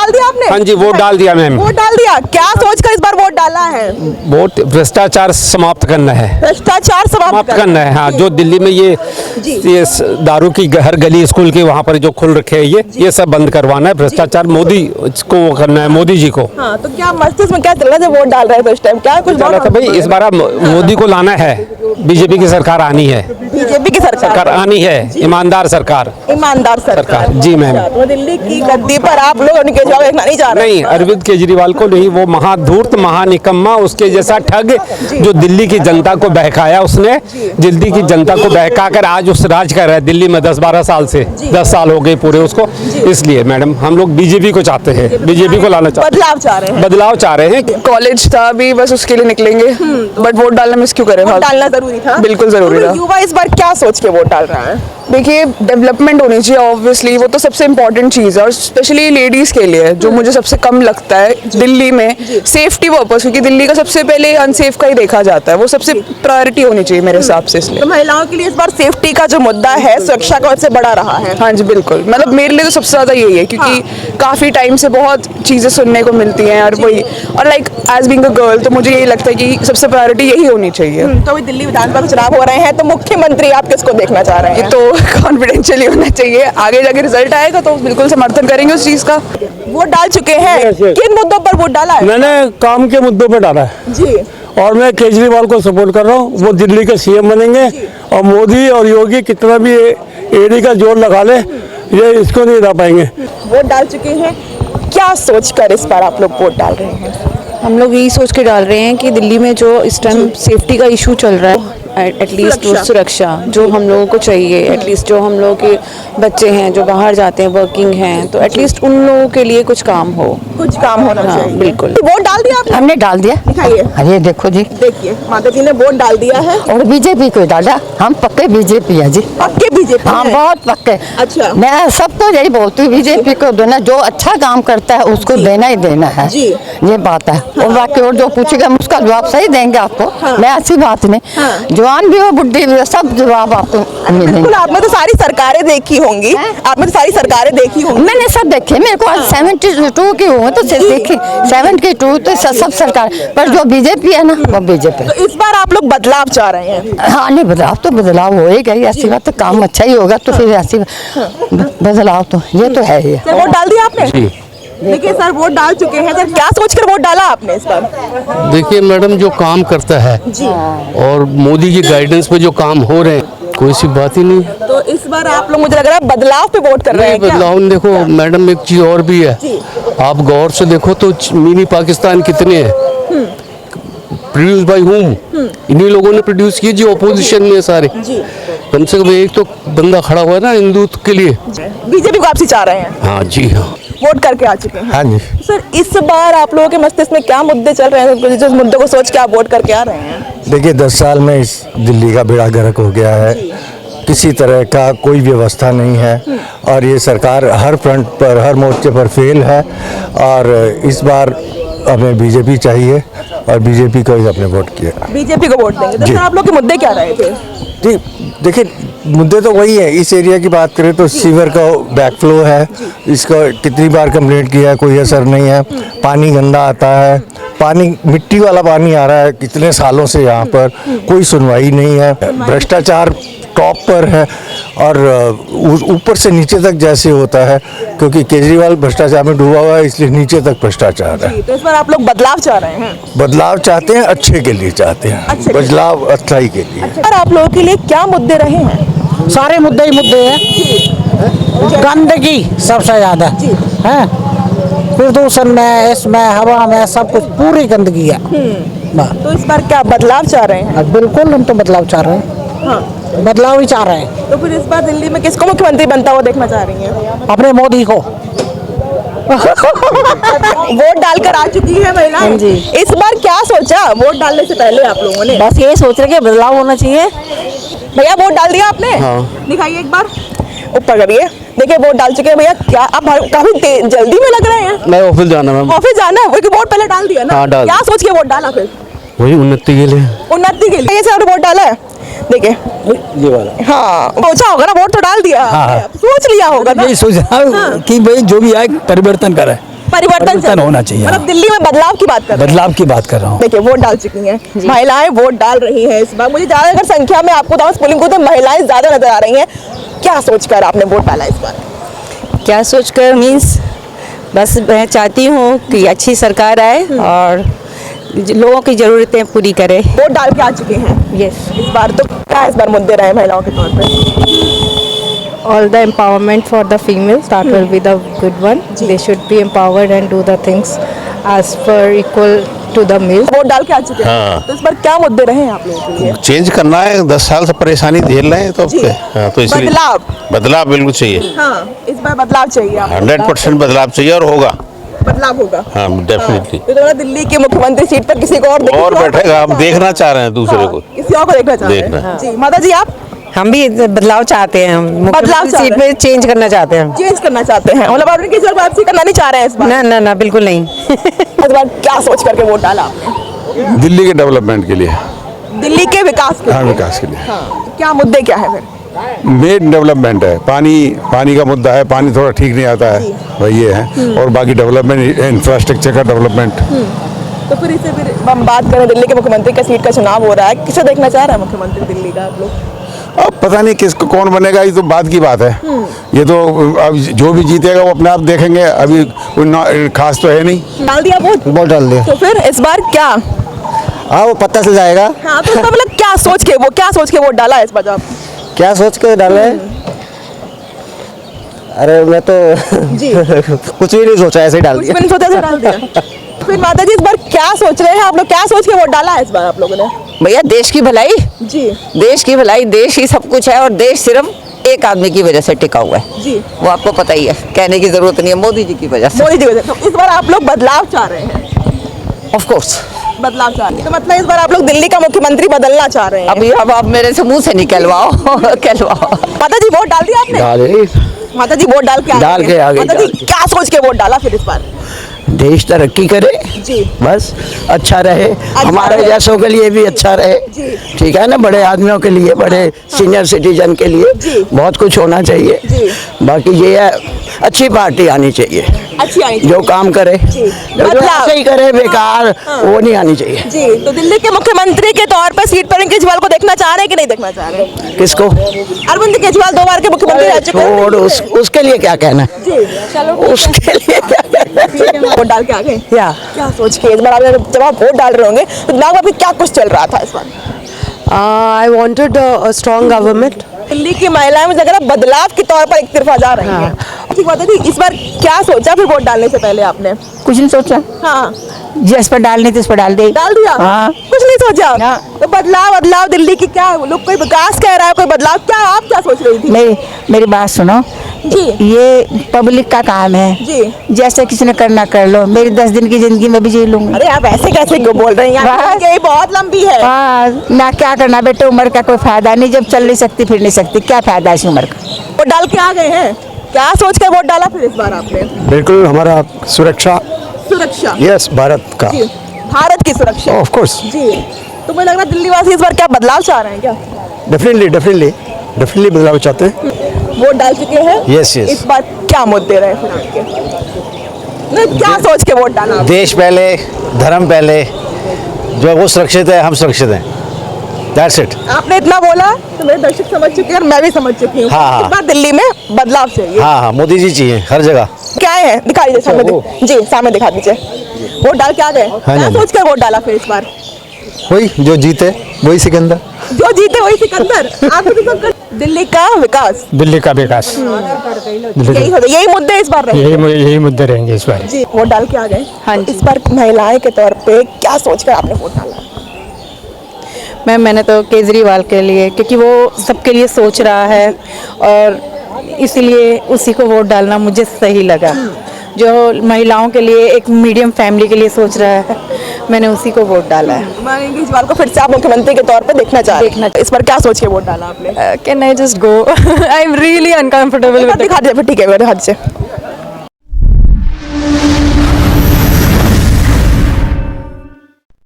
डाल दिया आपने? हाँ जी, वोट डाल दिया मैम। वोट डाल दिया। क्या सोचकर इस बार वोट डाला है? वोट भ्रष्टाचार समाप्त करना है। भ्रष्टाचार समाप्त करना है। हाँ, जो दिल्ली में ये दारू की हर गली स्कूल के वहाँ पर जो खुल रखे हैं ये सब बंद करवाना है। भ्रष्टाचार मोदी को करना है, मोदी जी को। हाँ, तो क्या मस्तिष्क में क्या चल रहा है जब वोट डाल रहे थे उस टाइम? क्या कुछ चला था भाई, इस बार मोदी को लाना है, बीजेपी की सरकार आनी है। बीजेपी की सरकार आनी है, ईमानदार सरकार। ईमानदार सरकार जी मैम। तो दिल्ली की गद्दी पर आप लोग केजरीवाल देखना नहीं चाह रहे? नहीं, अरविंद केजरीवाल को नहीं, वो महाधूर्त महानिकम्मा, उसके जैसा ठग जो दिल्ली की जनता को बहकाया उसने, दिल्ली की जनता को बहका कर आज उस राज कर रहा है दिल्ली में 10-12 साल से। 10 साल हो गए पूरे उसको। इसलिए मैडम हम लोग बीजेपी को चाहते हैं, बीजेपी को लाना चाहते हैं, बदलाव चाह रहे हैं। बदलाव चाह रहे हैं। कॉलेज था अभी, बस उसके लिए निकलेंगे, बट वोट डालना मिस क्यों करें? डालना जरूरी था, बिल्कुल जरूरी था। युवा इस बार क्या सोच के वोट डाल रहा है? देखिए, डेवलपमेंट होनी चाहिए ऑब्वियसली, वो तो सबसे इम्पोर्टेंट चीज़ है, और स्पेशली लेडीज़ के लिए जो मुझे सबसे कम लगता है दिल्ली में, सेफ्टी पर्पस, क्योंकि दिल्ली का सबसे पहले अनसेफ का ही देखा जाता है, वो सबसे प्रायोरिटी होनी चाहिए मेरे हिसाब से। इसलिए तो महिलाओं के लिए इस बार सेफ्टी का जो मुद्दा है, सुरक्षा का सबसे बड़ा रहा है। हाँ जी बिल्कुल, मतलब मेरे लिए तो सबसे ज़्यादा यही है, क्योंकि काफ़ी टाइम से बहुत चीज़ें सुनने को मिलती हैं और वही, और like as being a girl तो मुझे यही लगता है कि सबसे प्रायोरिटी यही होनी चाहिए। तो अभी दिल्ली विधानसभा चुनाव हो रहे हैं, तो मुख्यमंत्री आप किसको देखना चाह रहे हैं? ये तो कॉन्फिडेंशियल होना चाहिए, आगे जाके रिजल्ट आएगा तो बिल्कुल समर्थन करेंगे उस चीज़ का। वोट डाल चुके हैं, किन मुद्दों पर वोट डाला है? मैंने काम के मुद्दों पर डाला है जी, और मैं केजरीवाल को सपोर्ट कर रहा हूँ। वो दिल्ली के सीएम बनेंगे और मोदी और योगी कितना भी एडी का जोर लगा ले, ये इसको नहीं हटा पाएंगे। वोट डाल चुके हैं, क्या सोचकर इस बार आप लोग वोट डाल रहे हैं? हम लोग यही सोच के डाल रहे हैं कि दिल्ली में जो इस टाइम सेफ्टी का इशू चल रहा है, एटलीस्ट सुरक्षा जो हम लोगों को चाहिए, एटलीस्ट जो हम लोगों के बच्चे हैं जो बाहर जाते हैं, वर्किंग हैं, तो एटलीस्ट उन लोगों के लिए कुछ काम हो, कुछ काम होना चाहिए। बिल्कुल। वोट डाल दिया आपने? हमने डाल दिया। दिखाइए। अरे देखो जी, देखिए माता जी ने वोट डाल दिया है और बीजेपी को डाला। हम पक्के बीजेपी है जी। पक्के बीजेपी हाँ, हैं? बहुत पक्के। अच्छा। मैं सबको यही बोलती हूँ, बीजेपी को देना, जो अच्छा काम करता है उसको देना ही देना है जी। ये बात है। और बाकी और जो पूछेगा हम उसका जवाब सही देंगे आपको। मैं ऐसी बात नहीं, जवान भी हो बुढ़ी भी हो, सब जवाब आपको मिलेंगे। बिल्कुल, आपने तो सारी सरकारें देखी होंगी, आपने तो सारी सरकारें देखी होंगी। मैंने सब देखे, मेरे को आज 72 की हूँ तो देखी 72 तो सब सरकार, पर जो बीजेपी है ना वो बीजेपी। तो इस बार आप लोग बदलाव चाह रहे हैं? हाँ, नहीं बदलाव तो बदलाव होएगा ही, ऐसी बात, तो काम अच्छा ही होगा तो फिर ऐसी बदलाव तो ये तो है ही। वोट डाल दिया आपने? देखिए सर, वोट डाल चुके हैं सर, क्या सोचकर वोट डाला आपने इस बार? देखिए मैडम, जो काम करता है और मोदी की गाइडेंस पे जो काम हो रहे हैं, कोई सी बात ही नहीं। तो इस बार आप लोग मुझे लग रहा है बदलाव पे वोट कर रहे हैं क्या? बदलाव देखो मैडम, एक चीज और भी है, आप गौर से देखो तो मिनी पाकिस्तान कितने हैं, प्रोड्यूस बाय हुम, इन्हीं लोगों ने प्रोड्यूस किए जो ऑपोजिशन में सारे। कम से कम एक तो बंदा खड़ा हुआ है ना हिंदुत्व के लिए। बीजेपी को आप चाह रहे हैं? हाँ जी हाँ, वोट करके आ चुके हैं। हाँ जी। सर, इस बार आप लोगों के मस्तिष्क में क्या मुद्दे चल रहे हैं जिस मुद्दे को सोच के आप वोट करके आ रहे हैं? देखिए, 10 साल में इस दिल्ली का बेड़ा गर्क हो गया है, किसी तरह का कोई व्यवस्था नहीं है और ये सरकार हर फ्रंट पर, हर मोर्चे पर फेल है। और इस बार हमें बीजेपी चाहिए और बीजेपी को ही अपने वोट किया। बीजेपी को वोट देंगे। तो सर, आप लोग के मुद्दे क्या रहे थे? जी देखिए, मुद्दे तो वही है। इस एरिया की बात करें तो सीवर का बैकफ्लो है, इसका कितनी बार कंप्लेंट किया है, कोई असर नहीं है। पानी गंदा आता है, पानी मिट्टी वाला पानी आ रहा है कितने सालों से, यहाँ पर कोई सुनवाई नहीं है। भ्रष्टाचार टॉप पर है और ऊपर से नीचे तक जैसे होता है, क्योंकि केजरीवाल भ्रष्टाचार में डूबा हुआ है, इसलिए नीचे तक भ्रष्टाचार है। तो इस बार आप लोग बदलाव चाह रहे हैं? बदलाव चाहते हैं, अच्छे के लिए चाहते हैं, बदलाव अच्छाई के लिए। सर, आप लोगों के लिए क्या मुद्दे रहे हैं? सारे मुद्दे ही मुद्दे हैं। गंदगी सबसे ज्यादा है, प्रदूषण में, इसमें हवा में, सब कुछ पूरी गंदगी है। तो इस बार क्या बदलाव चाह रहे हैं? बिल्कुल, हम तो बदलाव चाह रहे हैं। हाँ, बदलाव ही चाह रहे हैं। तो फिर इस बार दिल्ली में किसको मुख्यमंत्री बनता हुआ देखना चाह रही हैं? अपने मोदी को। वोट डालकर आ चुकी है महिलाएं। जी। इस बार क्या सोचा वोट डालने से पहले आप लोगों ने? बस ये सोच रहे कि बदलाव होना चाहिए। भैया, वोट डाल दिया आपने? हाँ। दिखाइए एक बार, ऊपर करिए। देखिए, वोट डाल चुके हैं भैया। क्या आप काफी जल्दी में लग रहे हैं? मैं ऑफिस जाना मैम। ऑफिस जाना है? वोट पहले डाल दिया ना? हाँ, डाल। क्या सोच के वोट डाला फिर? वही उन्नति के लिए। उन्नति के लिए आपने वोट डाला है? देखिए ये वाला। हाँ, सोचा होगा ना, वोट तो डाल दिया। हाँ। सोच लिया होगा ना? यही सोचा कि भाई जो भी आए परिवर्तन करे। परिवर्तन होना चाहिए। मतलब दिल्ली में बदलाव की बात कर रहे हैं। बदलाव की बात कर रहा हूँ। देखिए वोट डाल चुकी हैं, महिलाएं वोट डाल रही हैं इस बार। मुझे ज्यादातर संख्या में आपको बताऊं पोलिंग को तो महिलाएं ज्यादा नजर आ रही हैं। क्या सोचकर आपने वोट डाला इस बार? क्या सोचकर मीन्स बस मैं चाहती हूँ कि अच्छी सरकार आए और लोगों की ज़रूरतें पूरी करे। वोट डाल के आ चुके हैं यस, इस बार, तो क्या इस बार मुद्दे रहे महिलाओं के तौर पे? all the empowerment for the females, that will be the good one. They should be empowered and do the things as per equal to the males. Vote डाल के आ चुके हैं, हाँ। तो इस बार क्या मुद्दे रहे हैं आप लोगों के लिए? चेंज करना है, 10 साल से परेशानी झेल रहे हैं तो जी। हाँ, तो इसलिए बदलाव बिल्कुल चाहिए। हाँ, इस बार बदलाव चाहिए आपको। 100% बदलाव चाहिए और होगा। बदलाव होगा। हाँ डेफिनेटली। तो तुम्हारा दिल्ली के मुख्यमंत्री सीट पर किसी को और बैठेगा, हम देखना चाह रहे हैं दूसरे को। किसी और को देखना चाह रहे देखना। हैं। जी माता जी आप हम भी बदलाव चाहते हैं, बदलाव सीट पे चेंज करना चाहते हैं। चेंज करना चाहते हैं, मतलब आपने किसी और को वापसी करना नहीं चाह रहे हैं इस बार? ना ना ना बिल्कुल नहीं। इस बार क्या सोच करके वोट डाला आपने? दिल्ली के डेवलपमेंट के लिए, दिल्ली के विकास के हाँ लिए। विकास के लिए। हाँ, क्या मुद्दे क्या है फिर? मेन डेवलपमेंट है, पानी का मुद्दा है, पानी थोड़ा ठीक नहीं आता है, वही ये है। और बाकी डेवलपमेंट, इंफ्रास्ट्रक्चर का डेवलपमेंट। तो फिर इससे फिर हम बात करें, दिल्ली के मुख्यमंत्री का सीट का चुनाव हो रहा है, किसे देखना चाह रहा है मुख्यमंत्री दिल्ली का आप लोग? अब पता नहीं किसको कौन बनेगा, ये तो बात की बात है। ये तो अब जो भी जीतेगा वो अपने आप देखेंगे, अभी कोई खास तो है नहीं। डाल दिया वोट डाल दिया। तो फिर इस बार क्या? हाँ वो पता चल जाएगा। हाँ तो इसका मतलब क्या सोच के वोट डाला है इस बार जो आप? क्या सोच के डाले? अरे मैं तो जी कुछ भी नहीं सोचा, ऐसे ही डाल कुछ दिया। भी नहीं सोचा ऐसे डाल दिया। फिर माता जी इस बार क्या सोच रहे हैं आप लोग, क्या सोच के वोट डाला है इस बार आप लोगों ने? भैया देश की भलाई, जी देश की भलाई, देश ही सब कुछ है और देश सिर्फ एक आदमी की वजह से टिका हुआ है। जी वो आपको पता ही है, कहने की जरूरत नहीं है, मोदी जी की वजह से। मोदी जी वजह से। तो इस बार आप लोग बदलाव चाह रहे हैं? Of course. बदलाव चाह रहे हैं, तो मतलब इस बार आप लोग दिल्ली का मुख्यमंत्री बदलना चाह रहे हैं? अभी अब आप मेरे से मुंह से निकलवाओ। कहलवाओ। माता जी वोट डाल दिया आपने? डाले, माता जी वोट डाल के आ डाल गए। के आ गए, माता जी डाल के। क्या सोच के वोट डाला फिर इस बार? देश तरक्की करे, जी बस अच्छा रहे, हमारे रहे। जैसों के लिए भी अच्छा रहे। जी। ठीक है ना, बड़े आदमियों के लिए, बड़े सीनियर सिटीजन के लिए जी। बहुत कुछ होना चाहिए। जी। बाकी ये है, अच्छी पार्टी आनी चाहिए अच्छी आई जो काम करे। जी। जो बदलाव। ऐसे ही करे बेकार, वो नहीं आनी चाहिए। जी तो दिल्ली के मुख्यमंत्री के तौर पर सीट पर केजरीवाल को देखना चाह रहे हैं कि नहीं देखना चाह रहे हैं? किसको? अरविंद केजरीवाल 2 बार के मुख्यमंत्री रह चुके हैं। छोड़, उसके लिए क्या कहना है? जी चलो उसके लिए क्या कहना है? वोट डाल के आ गए क्या सोच के इस बार आप जब आप वोट डाल रहे होंगे तो दिमाग में अभी क्या कुछ चल रहा था इस बार? I wanted a strong government. Delhi की महिलाएं मुझे लग रहा है बदलाव के तौर पर एक तरफा जा रही हैं। ठीक बात है जी। इस बार क्या सोचा फिर वोट डालने से पहले आपने? कुछ नहीं सोचा, हाँ जिस पर डालनी थी उस पर डाल दे। डाल दिया। हाँ। कुछ नहीं सोचा। ना। तो बदलाव दिल्ली की क्या लोग कोई विकास कह रहा है, कोई बदलाव, क्या आप क्या सोच रही थी? मेरी बात सुनो जी ये पब्लिक का काम है। जी जैसे किसी ने करना कर लो, मेरी 10 दिन की जिंदगी में भी जी लूंगी। अरे आप ऐसे कैसे क्यों बोल रही हैं? बस। ये बहुत लंबी है। हाँ ना, क्या करना बेटे, उम्र का कोई फायदा नहीं, जब चल नहीं सकती फिर नहीं सकती, क्या फायदा इस उम्र का? वोट डाल के आ गए हैं, क्या सोच कर वोट डाला फिर इस बार आपने? बिल्कुल हमारा सुरक्षा, सुरक्षा। यस भारत का, जी भारत की सुरक्षा। Of course. जी तो मुझे लग रहा है दिल्ली वासी इस बार क्या बदलाव चाह रहे हैं क्या? डेफिनेटली बदलाव चाहते हैं। वोट डाल चुके हैं? Yes, yes. इस बार क्या मुद्दे रहे फिर आपके? नहीं, क्या सोच के वोट डाला? देश पहले, धर्म पहले, जो वो सुरक्षित है हम सुरक्षित हैं, दैट्स इट। आपने इतना बोला तो मेरे दर्शक समझ चुके हैं और मैं भी समझ चुकी हूँ। हाँ, हाँ। इस बार दिल्ली में बदलाव चाहिए। हाँ हाँ, मोदी जी चाहिए हर जगह। क्या है दिखा दीजिए सामने। जी सामने दिखा दीजिए। वोट डाल के आ गए, क्या सोच कर वोट डाला फिर इस बार? वही जो जीते वही सिकंदर। जो जीते वही सिकंदर। आपको तो सब दिल्ली का विकास, दिल्ली का विकास, यही मुद्दे इस बार रहे। यही मुद्दे रहेंगे इस बार। जी वोट डाल के आ गए। हाँ तो जी। इस बार महिलाएं के तौर पे क्या सोचकर आपने वोट डाला? मैंने तो केजरीवाल के लिए, क्योंकि वो सबके लिए सोच रहा है और इसीलिए उसी को वोट डालना मुझे सही लगा। जो महिलाओं के लिए, एक मीडियम फैमिली के लिए सोच रहा है, मैंने उसी को वोट डाला है। केजरीवाल को फिर से आप मुख्यमंत्री के तौर पे देखना चाह रहे हैं। इस बार क्या सोच के वोट डाला आपने? Can I just go? I am really uncomfortable. दिखा दीजिए फिर। ठीक है दिखा दीजिए।